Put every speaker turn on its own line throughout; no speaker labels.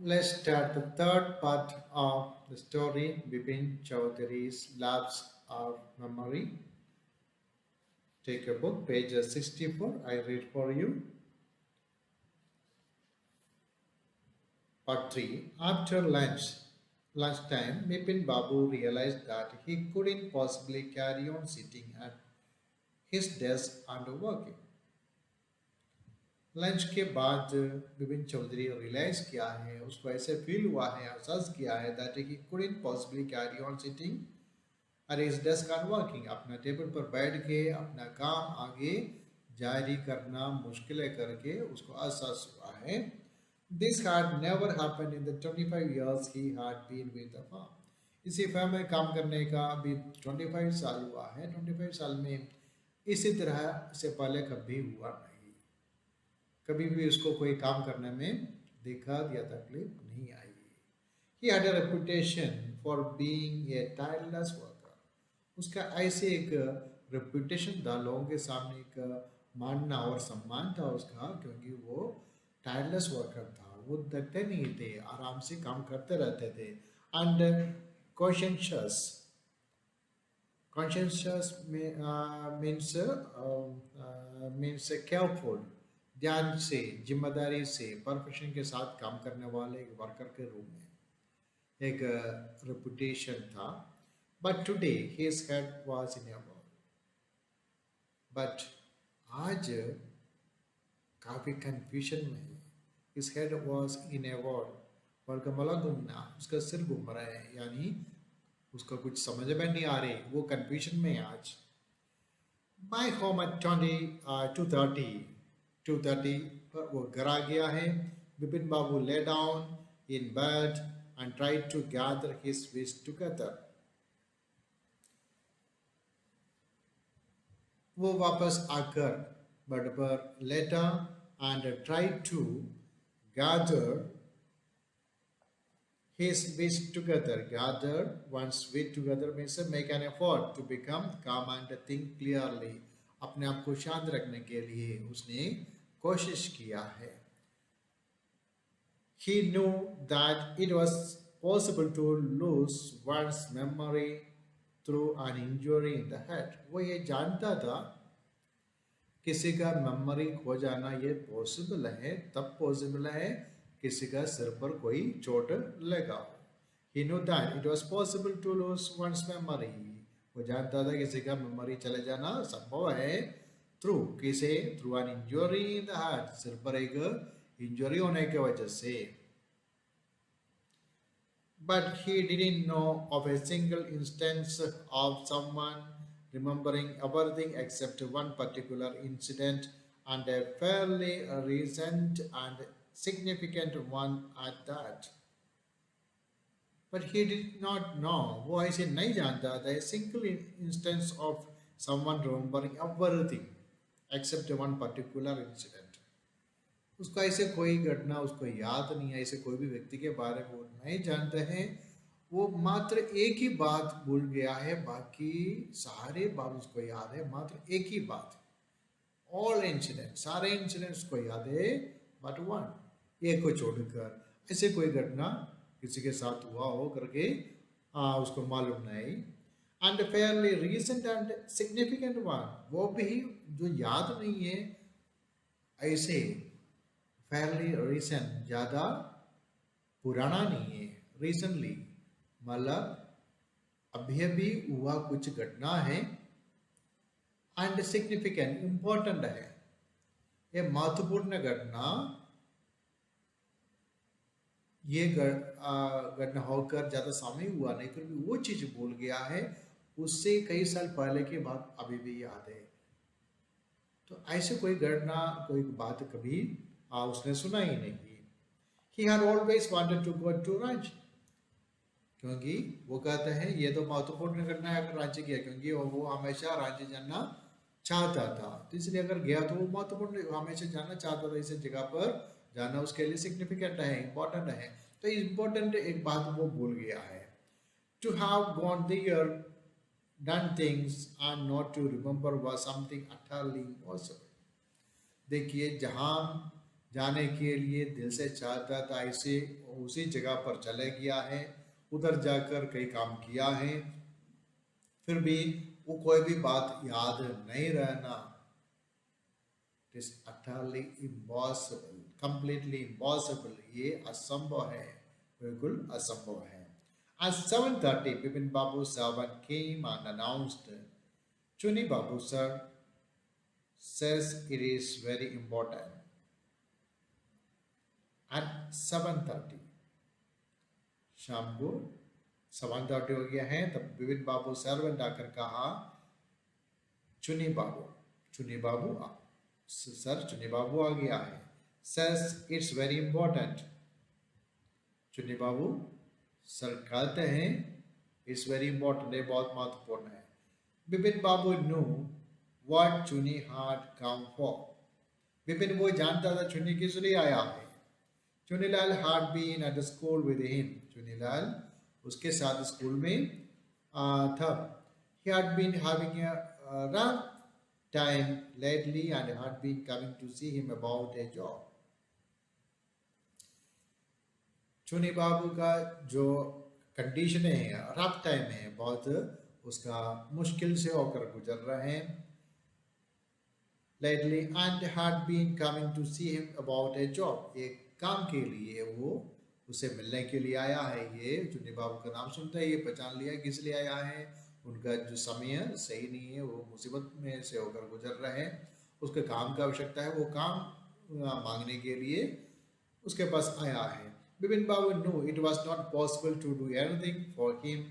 Let's start the third part of the story. Bipin Chaudhary's Labs of Memory. Take a book, page 64. I read for you. Part 3. After lunchtime, Bipin Babu realized that he couldn't possibly carry on sitting at his desk and working. Lunch के बाद Vipin Chaudhary realise किया है, उसको ऐसे feel हुआ है, एहसास किया है that he couldn't possibly carry on sitting at his desk and working. अपना टेबल पर बैठ के अपना काम आगे जारी करना मुश्किल है करके उसको एहसास हुआ है. This had never happened in the 25 years he had been with the firm. इसी फर्म में काम करने का अभी 25 साल हुआ है. 25 साल में इसी तरह से पहले कभी हुआ नहीं. कभी भी उसको कोई काम करने में दिक्कत या तकलीफ नहीं आई. He had a reputation for being a tireless worker. उसका ऐसे एक रेपुटेशन था, लोगों के सामने एक मानना और सम्मान था उसका, क्योंकि वो टायरलेस वर्कर था. वो थकते नहीं थे, आराम से काम करते रहते थे. And conscious conscious means careful, ध्यान से, जिम्मेदारी से, प्रोफेशन के साथ काम करने वाले एक वर्कर के रूप में एक रेपुटेशन था. But today his head was in a wall. But आज काफ़ी कंफ्यूजन में है. His head was in A wall. Wall का मतलब घूमना, उसका सिर घूम रहा है, यानी उसका कुछ समझ में नहीं आ रही, वो कंफ्यूजन में है आज. माई होम एट 2:30 पर वो घर आ गया है. Bipin Babu lay down in bed and tried to gather his wish together. वो वापस आकर बेड पर लेटा and tried to gather his wish together. Gather one's wish together means make an effort to become calm and think clearly. अपने आप को शांत रखने के लिए उसने कोशिश किया है. He knew that it was possible to lose one's memory through an injury in the head. वो ये जानता था किसी का मेमोरी खो जाना ये पॉसिबल है, तब पॉसिबल है किसी का सिर पर कोई चोट लगा हो. He knew that it was possible to lose one's memory. वो जानता था किसी का मेमोरी चले जाना संभव है थ्रू किसे, through an injury in the heart, सिर पर एक इंजरी होने की वजह से. But he didn't know of a single instance of someone remembering everything except one particular incident, and a fairly recent and significant one at that. But he did not know, वो ऐसे नहीं जानता था, a single instance of someone remembering everything except one particular incident. उसका ऐसे कोई घटना उसको याद नहीं है, ऐसे कोई भी व्यक्ति के बारे में वो नहीं जानते हैं. वो मात्र एक ही बात भूल गया है, बाकी सारे बात उसको याद है, मात्र एक ही बात. ऑल इंसिडेंट, सारे इंसिडेंट्स को याद है, बट वन, एक को छोड़कर ऐसे कोई घटना किसी के साथ हुआ हो करके उसको मालूम नहीं. And Fairlie recent and significant one, वो भी जो याद नहीं है, ऐसे फेयरली रीसेंट, ज़्यादा पुराना नहीं है, रिसेंटली मतलब अभी अभी हुआ कुछ घटना है. एंड सिग्निफिकेंट, इंपॉर्टेंट है, ये महत्वपूर्ण घटना, ये घटना होकर ज़्यादा समय हुआ नहीं, फिर भी वो चीज़ भूल गया है, उससे कई साल पहले की बात अभी भी याद है. तो ऐसे कोई घटना, कोई बात कभी उसने सुना ही नहीं. He had always wanted to go to Ranchi, क्योंकि वो कहते हैं ये तो महत्वपूर्ण घटना है अगर रांची गया, क्योंकि वो हमेशा रांची जाना चाहता था, तो इसलिए अगर गया तो वो महत्वपूर्ण हमेशा जाना चाहता था. इस जगह पर जाना उसके लिए सिग्निफिकेंट है, इंपॉर्टेंट है. तो इंपॉर्टेंट एक बात वो भूल गया है. To have gone there, done things and not to remember was something utterly impossible. देखिए, जहाँ जाने के लिए दिल से चाहता था, इसे उसी जगह पर चले गया है, उधर जाकर कई काम किया है, फिर भी वो कोई भी बात याद नहीं रहना। It is utterly impossible, completely impossible, ये असंभव है, बिल्कुल असंभव है। At 7:30, Bipin Babu servant came and announced, Chuni Babu sir says it is very important. At 7:30, शाम को 7:30 हो गया है, तब बिपिन बाबू सर्वेंट आकर कहा, चुनी बाबू, चुनी बाबू सर, चुनी बाबू आ गया है। Says it's very important. चुनी बाबू सर कहते हैं इट्स वेरी इंपॉर्टेंट, ये बहुत महत्वपूर्ण है। बिपिन बाबू न्यू व्हाट चुनी had come for. बिपिन वो जानता था चुनी किस लिए आया है। Chunilal had been at the school with him. Chunilal उसके साथ स्कूल में था। He had been having a rough time lately and had been coming to see him about a job. चुनी बाबू का जो कंडीशन है, रफ टाइम है, बहुत उसका मुश्किल से होकर गुजर रहे हैं। Lately and had been coming to see him about a job. एक काम के लिए वो उसे मिलने के लिए आया है। ये चुनी बाबू का नाम सुनता है, ये पहचान लिया किस लिए आया है। उनका जो समय सही नहीं है, वो मुसीबत में से होकर गुजर रहे हैं, उसके काम की आवश्यकता है, वो काम मांगने के लिए उसके पास आया है। Bipin Babu knew it was not possible to do anything for him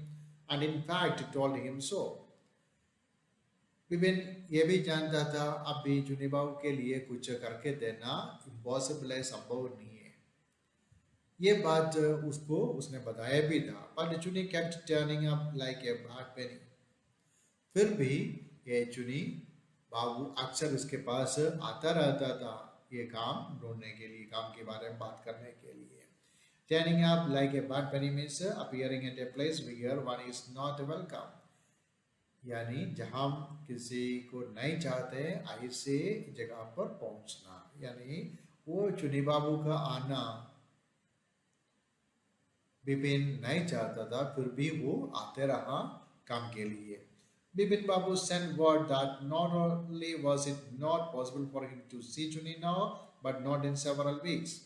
and in fact told him so. Bipin ये भी जानता था अभी चुनी बाबू के लिए कुछ करके देना इम्पॉसिबल है, संभव नहीं है। ये बात उसको उसने बताया भी था। But चुनी kept turning up like a bad penny. फिर भी ये चुनी बाबू अक्सर इसके पास आता रहता था, ये काम ढूंढने के लिए, काम के बारे में बात करने के लिए। Turning up like a bad penny means appearing at a place where one is not welcome. यानी जहाँ किसी को नहीं चाहते ऐसे जगह पर पहुंचना। यानी वो चुनी बाबू का आना बिपिन नहीं चाहता था, फिर भी वो आते रहा काम के लिए। Bipin Babu sent word that not only was it not possible for him to see Chuni now, but not in several weeks.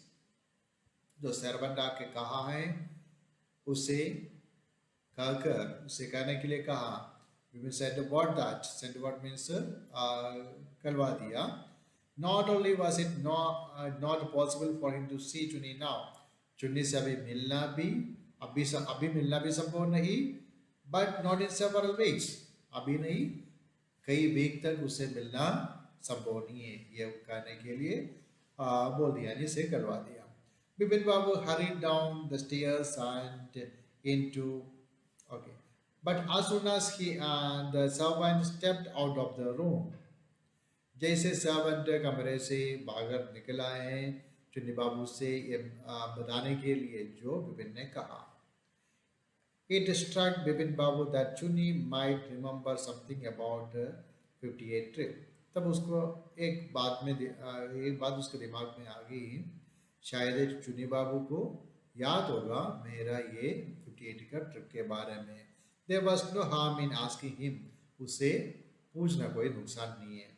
जो सर्वेंट आके कहा है उसे कहकर, उसे कहने के लिए कहा। Bipin said what that, sent what means कहलवा दिया। Not only was it not possible for him to see Chuni now, चुन्नी से अभी मिलना भी, अभी मिलना भी संभव नहीं, but not in several weeks, अभी नहीं, कई वीक तक उससे मिलना संभव नहीं है, ये कहने के लिए बोल दिया, यानी से करवा दिया। Bipin Babu hurried down the stairs and into, okay, but as soon as the servant stepped out of the room, जैसे सर्वेंट कमरे से बाहर निकला है चुन्नी बाबू से ये बताने के लिए जो बिपिन ने कहा। It struck Bipin Babu that Chuni might remember something about 58 trip. तब उसको एक बात उसके दिमाग में आ गई, शायद चुनी बाबू को याद होगा मेरा ये 58 का ट्रिप के बारे में। There was no harm in asking him. उसे पूछना कोई नुकसान नहीं है।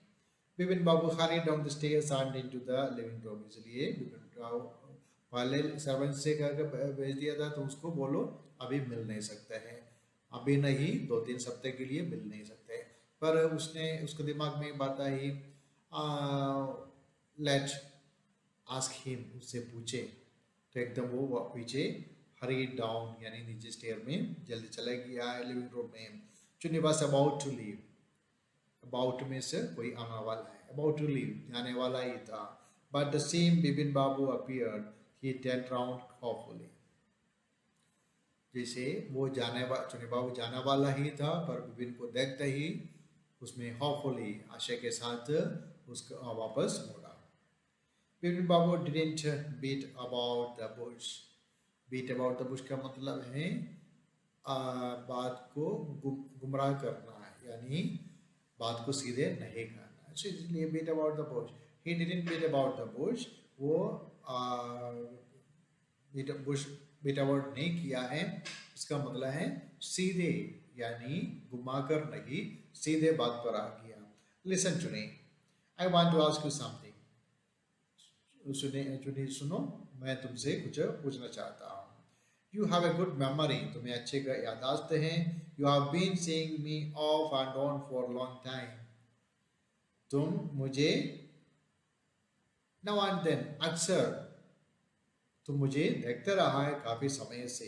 Bipin Babu hurried down the stairs and into the living room. इसलिए बिपिन बाबू पहले सर्वेंट से कहकर भेज दिया था, तो उसको बोलो अभी मिल नहीं सकते हैं, अभी नहीं, 2-3 सप्ताह के लिए मिल नहीं सकते। पर उसने उसके दिमाग में बात आई, लेट आस्क हिम, उससे पूछे। तो एकदम वो पीछे हरी डाउन यानी नीचे स्टेयर में जल्दी चला गया है लिविंग रूम में। Chuni was about to leave, about में से कोई आने वाला है, अबाउट टू लीव जाने वाला ही था। But the same Bipin Babu appeared, he turned round hopefully. जैसे वो चुनी बाबू जाने वाला ही था, पर बिपिन को देखते ही उसमें hopefully आशा के साथ उसको वापस मोड़ा। बिपिन बाबू didn't beat about the bush. beat about the bush का मतलब है बात को गुमराह करना है, यानी बात को सीधे नहीं करना। इसलिए beat about the bush. He didn't beat about the bush, वो बुश बिटवर्ड नहीं किया है, इसका मतलब है सीधे, यानी घुमाकर नहीं, सीधे बात पर आ गया। Listen to me, I want to ask you something. सुने चुनी सुनो, मैं तुमसे कुछ पूछना चाहता हूँ। You have a good memory, तुम्हें अच्छे का याददाश्त है। You have been seeing me off and on for long time, तुम मुझे नाउ एंड देन, अक्सर तुम मुझे देखते रहा है काफी समय से।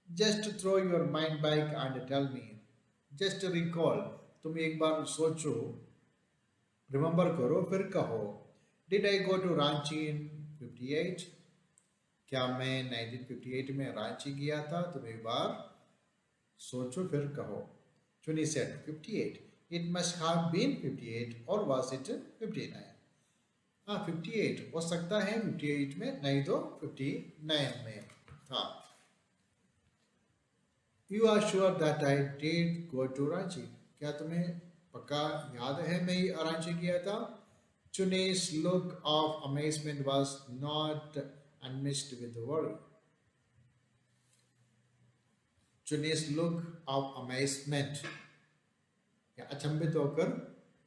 Just throw your mind back and tell me, just recall, तुम एक बार सोचो, रिमेंबर करो, फिर कहो। Did I go to Ranchi in 58, क्या मैं 1958 में रांची गया था? तुम एक बार सोचो फिर कहो। Chuni said 58, it must have been 58 और वाज इट 59? हाँ, 58 हो सकता है 58 में, नहीं तो 59 में था। You are sure that I did go to Ranchi, क्या तुम्हें पक्का याद है मैं रांची गया था? Chuni's look of amazement was not unmixed with worry. Chuni's look of amazement, या अचंभित होकर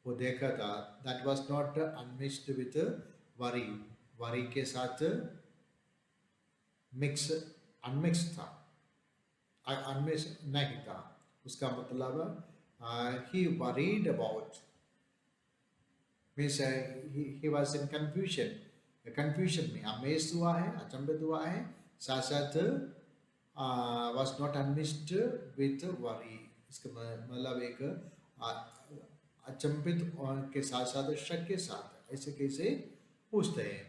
वो देखा था, that was not unmixed with worry, worry के साथ मिक्स, अनमिक्स था, अनमिक्स नहीं था। उसका मतलब he worried about means he was in confusion, confusion में amazed हुआ है, अचंभित हुआ है, साथ साथ was not unmixed with worry, इसका मतलब एक अचंभित के साथ साथ शक के साथ, ऐसे कैसे पूछते हैं।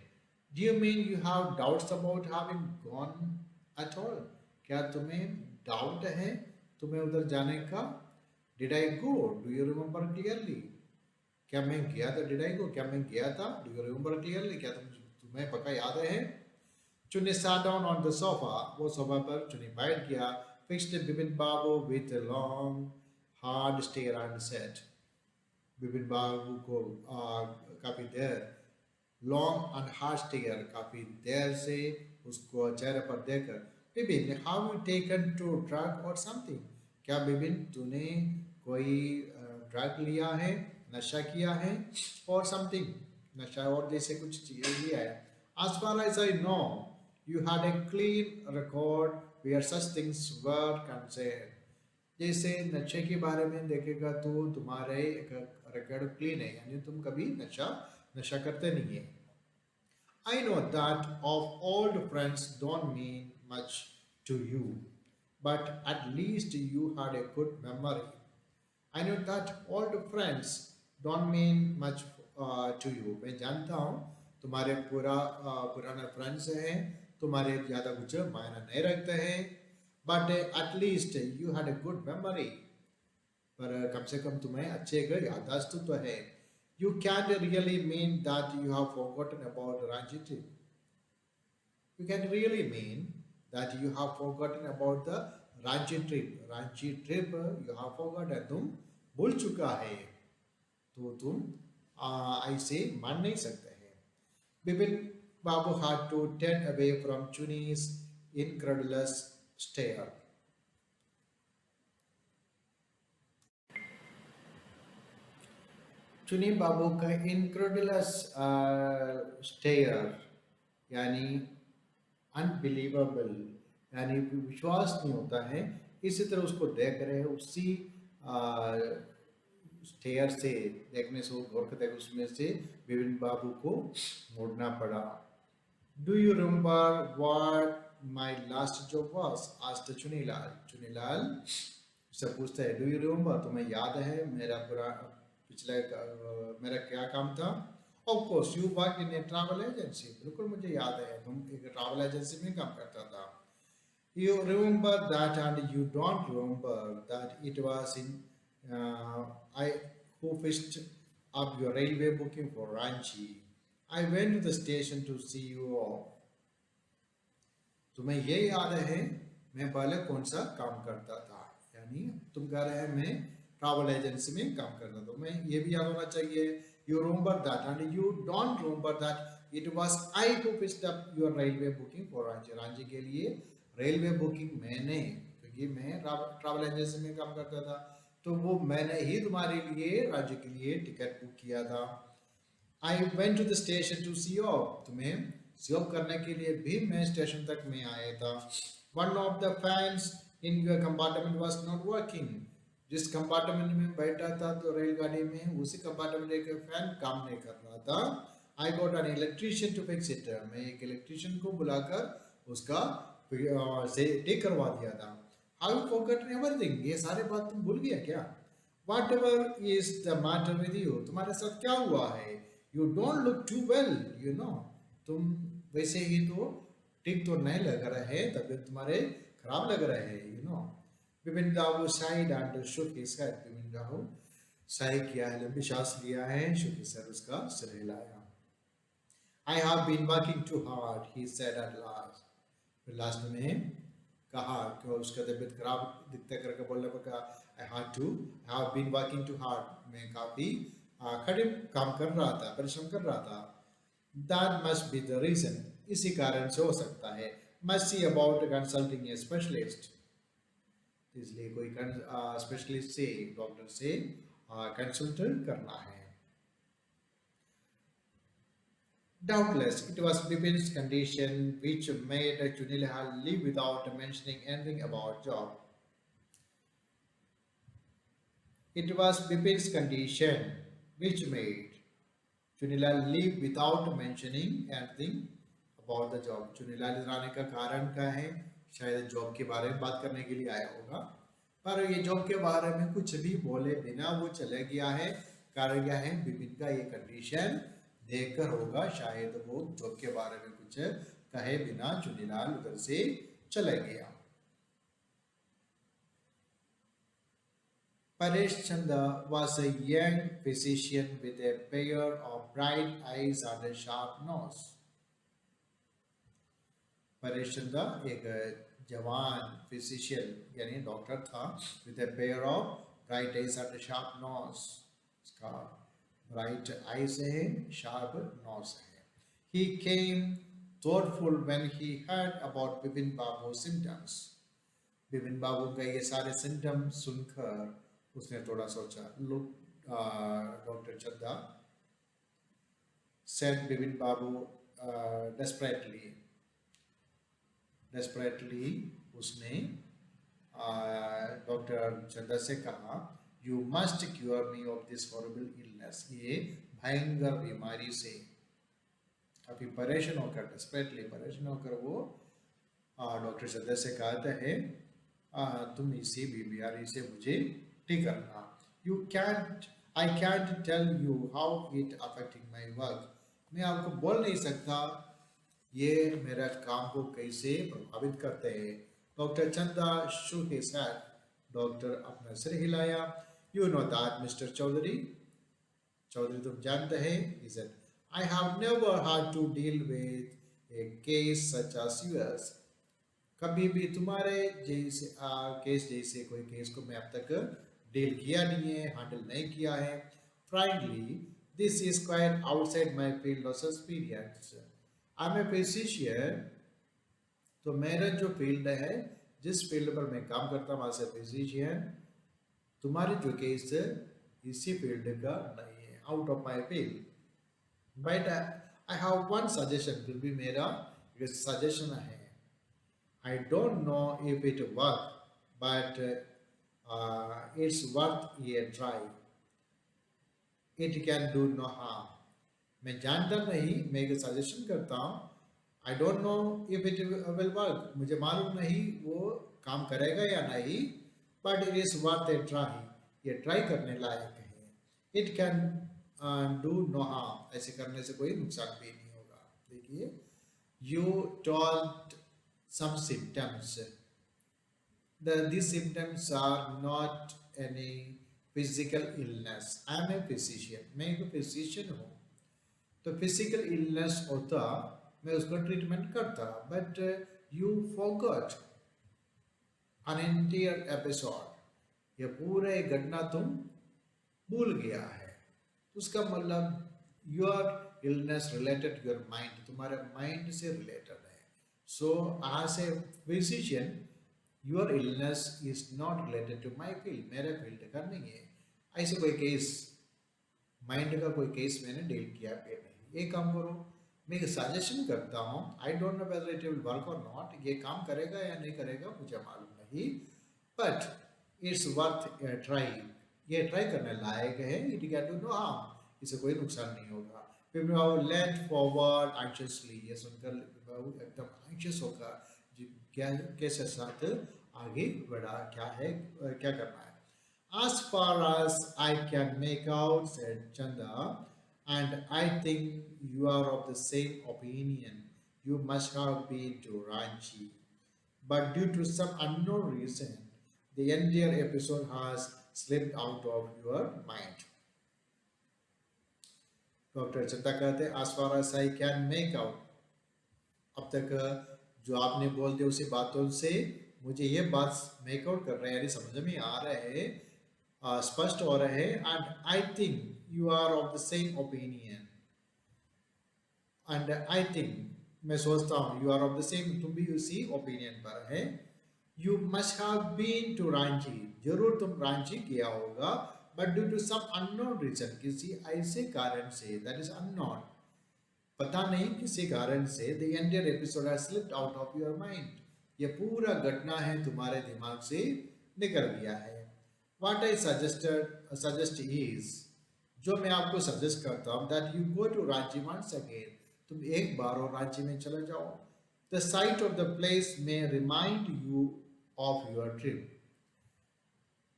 Do you mean you have doubts about having gone at all? क्या तुम्हें डाउट है तुम्हें उधर जाने का? Did I go? Do you remember clearly? क्या मैं गया था? Did I go? क्या मैं गया था? Do you remember clearly? क्या तुम्हें पक्का याद है? चुनी sat down on the sofa, वो सोफा पर चुनी बैठ गया, fixed Bipin Babu with a long hard stare and said, Bipin बाबू को काफी देर, long and hard stare, काफी देर से उसको चेहरे पर देखकर, Bipin, have you taken to drug or something? क्या बिपिन तूने कोई ड्रग लिया है, नशा किया है, or something, नशा और जैसे कुछ चीज लिया है? As far as I know, you had a clean record where such things were concerned. जैसे नशे के बारे में देखेगा तो तुम्हारे रिकॉर्ड क्लीन है, यानी तुम कभी नशा करते नहीं है। I know that of old friends don't mean much to you, but at least you had a good memory. I know that old friends don't mean much to you. मैं जानता हूँ तुम्हारे पुराने फ्रेंड्स हैं, तुम्हारे ज़्यादा कुछ मायने नहीं रखते हैं, but at least you had a good memory. पर कम से कम तुम्हें अच्छे का याददाश्त तो है। You can't really mean that you have forgotten about Ranchi trip. You can really mean that you have forgotten about the Ranchi trip. Ranchi trip you have forgotten, तुम भूल चुका है, तो तुम ऐसे मान नहीं सकते हैं। बिपिन बाबू had to turn away from Chuni's incredulous stare. चुनी बाबू का incredulous stare यानी अनबिलीवेबल, यानी विश्वास नहीं होता है, इसी तरह उसको देख रहे हैं, उसी स्टेयर से देखने से, गौर करते उसमें से बिपिन बाबू को मोड़ना पड़ा। Do you remember what my last job was? Asked Chunilal. Chunilal से पूछते हैं, डू यू रिमेम्बर, तुम्हें याद है मेरा पिछले मेरा क्या काम था? Of course you work in A travel agency, बिल्कुल मुझे याद है, तुम एक ट्रैवल एजेंसी में काम करता था। You remember that and you don't remember that it was in I who fixed up your railway booking for Ranchi. I went to the station to see you off. तुम्हें ये याद है मैं पहले कौन सा काम करता था? यानी तुम कह रहे हैं मैं ट्रैवल एजेंसी में काम करता था, मैं ये भी याद होना चाहिए। You remember that and you don't remember that it was I who picked up your railway booking for Ranchi, Ranchi के लिए रेलवे बुकिंग मैंने, क्योंकि मैं ट्रैवल एजेंसी में काम करता था, तो वो मैंने ही तुम्हारे लिए राज्य के लिए टिकट बुक किया था। I went to the station to see off, तुम्हें सी ऑफ करने के लिए भी मैं स्टेशन तक में आया था। One of the fans in your compartment was not working, जिस कंपार्टमेंट में बैठा था तो रेलगाड़ी में उसी कंपार्टमेंट एक फैन काम नहीं कर रहा था। I got an electrician to fix it, मैं एक इलेक्ट्रीशियन को बुलाकर उसका से ठीक करवा दिया था। हाउ यू फॉरगॉटन एवरीथिंग, ये सारे बात तुम भूल गया क्या? Whatever is the matter with you, तुम्हारे साथ क्या हुआ है? You don't look too well, you know, तुम वैसे ही तो ठीक तो नहीं लग रहे हैं, तबीयत तुम्हारे खराब लग रहे हैं, you know. Vipin Rao side and shook his head, Vipin Rao Sai किया है, लंबी सांस लिया है, शुक हिज हेड, उसका सिर हिलाया। I have been working too hard, he said at last. फिर लास्ट में कहा कि उसका तबीयत खराब दिखते करके बोलने पर कहा I had to, I have been working too hard, मैं काफी कठिन काम कर रहा था, परिश्रम कर रहा था। That must be the reason, इसी कारण से हो सकता है। Must see about consulting a specialist, इसलिए कोई स्पेशलिस्ट से, डॉक्टर से कंसल्ट करना है। Doubtless, it was Bipin's condition which made Chunilal leave without mentioning anything about job. It was Bipin's condition which made Chunilal leave without mentioning anything about the job. Chunilal आने का कारण क्या है? शायद जॉब के बारे में बात करने के लिए आया होगा, पर ये जॉब के बारे में कुछ भी बोले बिना वो चले गया है। कारण क्या है? बिपिन का ये कंडीशन देखकर होगा, शायद वो जॉब के बारे में कुछ कहे बिना चुनीलाल उधर से चले गया। Paresh Chanda was a young physician with a pair of bright eyes and a sharp nose. Paresh चंदा एक जवान फिजिशियन यानी डॉक्टर था, with a pair of bright eyes and a sharp nose. इसका bright eyes है, sharp nose है। He came thoughtful when he heard about Bipin Babu's symptoms. Bipin बाबू का ये सारे सिम्टम सुनकर उसने थोड़ा सोचा। Look, डॉक्टर चंदा said बिपिन बाबू desperately उसने डॉक्टर चंदा से कहा, you must cure me of this horrible illness, ये भयंकर बीमारी से। काफी परेशान होकर, डेस्परेटली परेशान होकर वो डॉक्टर चंदा से कहते हैं, तुम इसी बीमारी से मुझे ठीक करना। You can't, I can't tell you how it affecting my work, मैं आपको बोल नहीं सकता ये मेरा काम को कैसे प्रभावित करते हैं। डॉक्टर चंदा shook his head, डॉक्टर अपना सिर हिलाया। You know that mister Chaudhary, Chaudhary तुम जानते हैं, he said, I have never had to deal with a case such as yours, कभी भी तुम्हारे जैसे केस जैसे कोई केस को मैं अब तक डील किया नहीं है, हैंडल नहीं किया है। Frankly, this is quite outside my field of experience. I'm a physician, तो मेरा जो फील्ड है, जिस फील्ड पर मैं काम करता हूँ, एज ए फिजिशियन, तुम्हारी जो केस इसी फील्ड का नहीं है, out of my field. But I have one suggestion, फिर भी मेरा एक सजेशन है। I don't know if it work but it's worth a try, it can do no harm. मैं जानता नहीं, मैं एक सजेशन करता हूँ। I don't know if it will work, मुझे मालूम नहीं वो काम करेगा या नहीं, but it is worth a try, ये ट्राई करने लायक है। It can do no harm, ऐसे करने से कोई नुकसान भी नहीं होगा। देखिए, you told some symptoms, these symptoms are not any physical illness. I am a physician, मैं एक physician हूँ, तो फिजिकल इलनेस होता मैं उसका ट्रीटमेंट करता, but you forgot an entire episode, ये पूरे घटना तुम भूल गया है। उसका मतलब your illness related to your mind, तुम्हारे mind से related है. So as a physician, your illness is not related to my field, मेरे field का नहीं है. ऐसे कोई केस, माइंड का कोई केस मैंने डील किया पे नहीं. ये काम करो, मैं एक सजेशन करता हूँ. I don't know whether it will work और नॉट, ये काम करेगा या नहीं करेगा मुझे मालूम नहीं, बट इट्स वर्थ ट्राई. ये ट्राई करने लायक है. It can do no harm, इससे कोई नुकसान नहीं होगा. पीपल लेट फॉरवर्ड एंशियसली, ये सुनकर एकदम एंशियस होकर क्या कैसे साथ आगे बढ़ा, क्या है क्या करना है. As far as I can make out, said Chanda, and I think you are of the same opinion, you must have been to Ranchi. But due to some unknown reason, the entire episode has slipped out of your mind. Doctor चंदा कहते हैं, as far as I can make out, अब तक जो आपने बोल दिया उसी बातों से मुझे ये बात मेक आउट कर रहे हैं, यानी समझ में आ रहे हैं, स्पष्ट हो रहे हैं. And I think you are of the same opinion, and I think मैं सोचता हूँ, you are of the same, तुम भी उसी ओपिनियन पर है. You must have been to Ranchi, जरूर तुम रांची गया होगा. But due to some unknown reason, किसी ऐसे कारण से, दैट इज अननोन, पता नहीं किसी कारण से, the entire episode has slipped out of your mind, ये पूरा घटना है तुम्हारे दिमाग से निकल गया है. What I suggest is, जो मैं आपको सजेस्ट करता हूँ, that you go to Ranchi once again, तुम एक बार और रांची में चले जाओ. The sight of the place may remind you of your trip.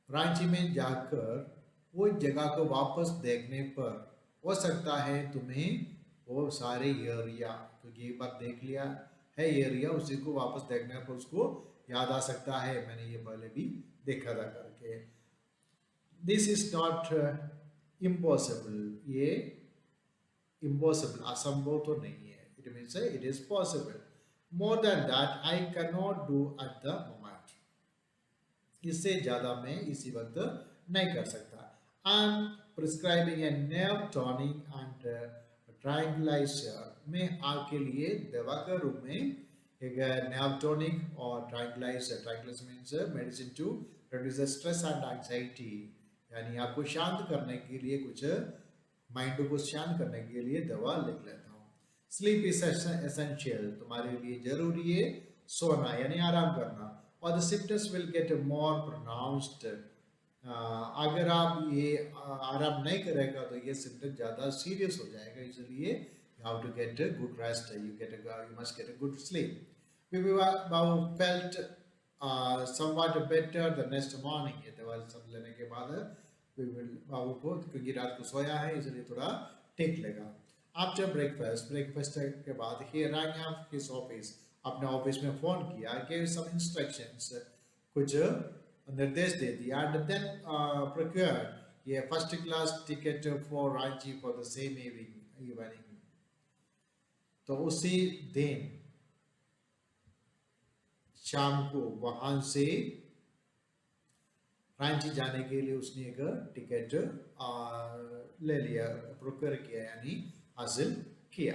Ranchi में जाकर वो जगह को वापस देखने पर हो सकता है तुम्हें वो सारे एरिया, क्योंकि एक बार देख लिया है एरिया, उसी को वापस देखने पर उसको याद आ सकता है, मैंने ये पहले भी देखा था करके. दिस इज नॉट इम्पॉसिबल, ये इम्पॉसिबल असंभव तो नहीं है. It means it is possible. More than that I can not do at the moment, इससे ज्यादा मैं इसी वक्त नहीं कर सकता. I am prescribing a nerve tonic and tranquilizer, मैं आपके लिए दवा के रूप में एक नर्व टॉनिक और tranquilizer, tranquilizer means medicine to reduce stress and anxiety, यानी आपको शांत करने के लिए, कुछ माइंड को शांत करने के लिए दवा लिख लेता हूँ. स्लीप इज एसेंशियल, तुम्हारे लिए जरूरी है सोना यानी आराम करना. और the symptoms will get more pronounced, अगर आप ये आराम नहीं करेगा तो ये सिम्टम ज़्यादा सीरियस हो जाएगा, इसलिए you have to get a good rest, you must get a good sleep. Babu felt somewhat better the next morning. ये दवा सब लेने के बाद बाबू को, क्योंकि रात को सोया है इसलिए थोड़ा ठीक लगा. After breakfast के बाद he rang up his office, अपने ऑफिस में फोन किया, gave some instructions, कुछ निर्देश दे दिया, and then procured ये first class ticket for Ranchi for the same evening. तो उसी दिन शाम को वहां से रांची जाने के लिए उसने एक टिकट ले लिया, प्रोक्योर किया यानी हासिल किया.